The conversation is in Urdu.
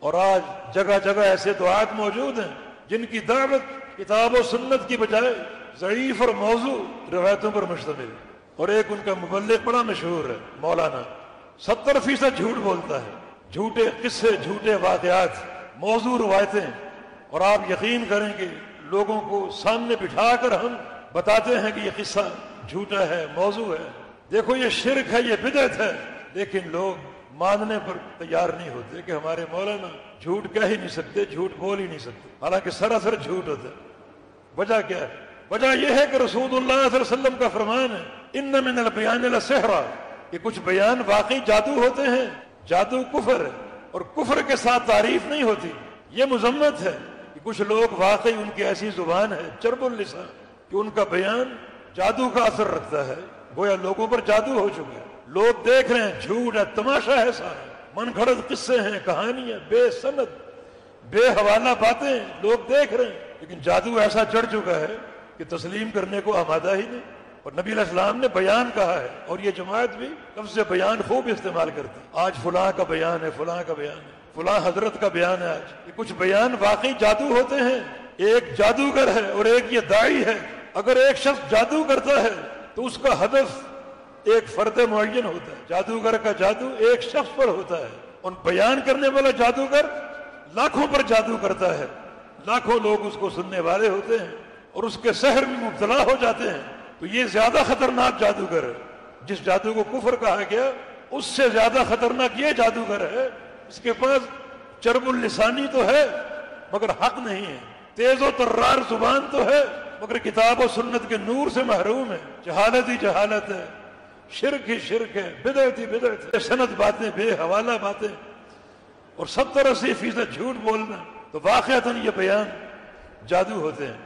اور آج جگہ جگہ ایسے دعات موجود ہیں جن کی دعوت کتاب و سنت کی بجائے ضعیف اور موضوع روایتوں پر مشتمل ہے۔ اور ایک ان کا مبلغ بڑا مشہور ہے، مولانا، 70% جھوٹ بولتا ہے، جھوٹے قصے، جھوٹے واقعات، موضوع روایتیں، اور آپ یقین کریں کہ لوگوں کو سامنے بٹھا کر ہم بتاتے ہیں کہ یہ قصہ جھوٹا ہے، موضوع ہے، دیکھو یہ شرک ہے، یہ بدعت ہے، لیکن لوگ ماننے پر تیار نہیں ہوتے کہ ہمارے مولانا جھوٹ کہہ ہی نہیں سکتے، جھوٹ بول ہی نہیں سکتے، حالانکہ سراسر جھوٹ ہوتا ہے۔ وجہ کیا ہے؟ وجہ یہ ہے کہ رسول اللہ صلی اللہ علیہ وسلم کا فرمان ہے ان من البیان لسحرا، کہ کچھ بیان واقعی جادو ہوتے ہیں، جادو کفر ہے، اور کفر کے ساتھ تعریف نہیں ہوتی، یہ مذمت ہے کہ کچھ لوگ واقعی ان کی ایسی زبان ہے چرب اللسان کہ ان کا بیان جادو کا اثر رکھتا ہے، گویا لوگوں پر جادو ہو چکا ہے، لوگ دیکھ رہے ہیں، جھوٹ ہے، تماشا ہے سارا، من گھڑت قصے ہیں، کہانیاں، بے سند بے حوالہ باتیں لوگ دیکھ رہے ہیں، لیکن جادو ایسا چڑھ چکا ہے کہ تسلیم کرنے کو آمادہ ہی نہیں۔ اور نبی علیہ السلام نے بیان کہا ہے، اور یہ جماعت بھی لفظ بیان خوب استعمال کرتی ہے، آج فلاں کا بیان ہے، فلاں کا بیان ہے، فلاں حضرت کا بیان ہے، آج یہ کچھ بیان واقعی جادو ہوتے ہیں، ایک جادوگر ہے اور ایک یہ داعی ہے، اگر ایک شخص جادو کرتا ہے تو اس کا ہدف ایک فرد معین ہوتا ہے، جادوگر کا جادو ایک شخص پر ہوتا ہے، اور بیان کرنے والا جادوگر لاکھوں پر جادو کرتا ہے، لاکھوں لوگ اس کو سننے والے ہوتے ہیں اور اس کے سحر میں مبتلا ہو جاتے ہیں، تو یہ زیادہ خطرناک جادوگر ہے۔ جس جادو کو کفر کہا گیا اس سے زیادہ خطرناک یہ جادوگر ہے، اس کے پاس چرب اللسانی تو ہے مگر حق نہیں ہے، تیز و ترار زبان تو ہے مگر کتاب و سنت کے نور سے محروم ہے، جہالت ہی جہالت ہے، شرک ہی شرک ہے، بدعت ہی بدعت ہے، سند باتیں، بے حوالہ باتیں، اور 70-80% جھوٹ بولنا، تو واقعتاً یہ بیان جادو ہوتے ہیں۔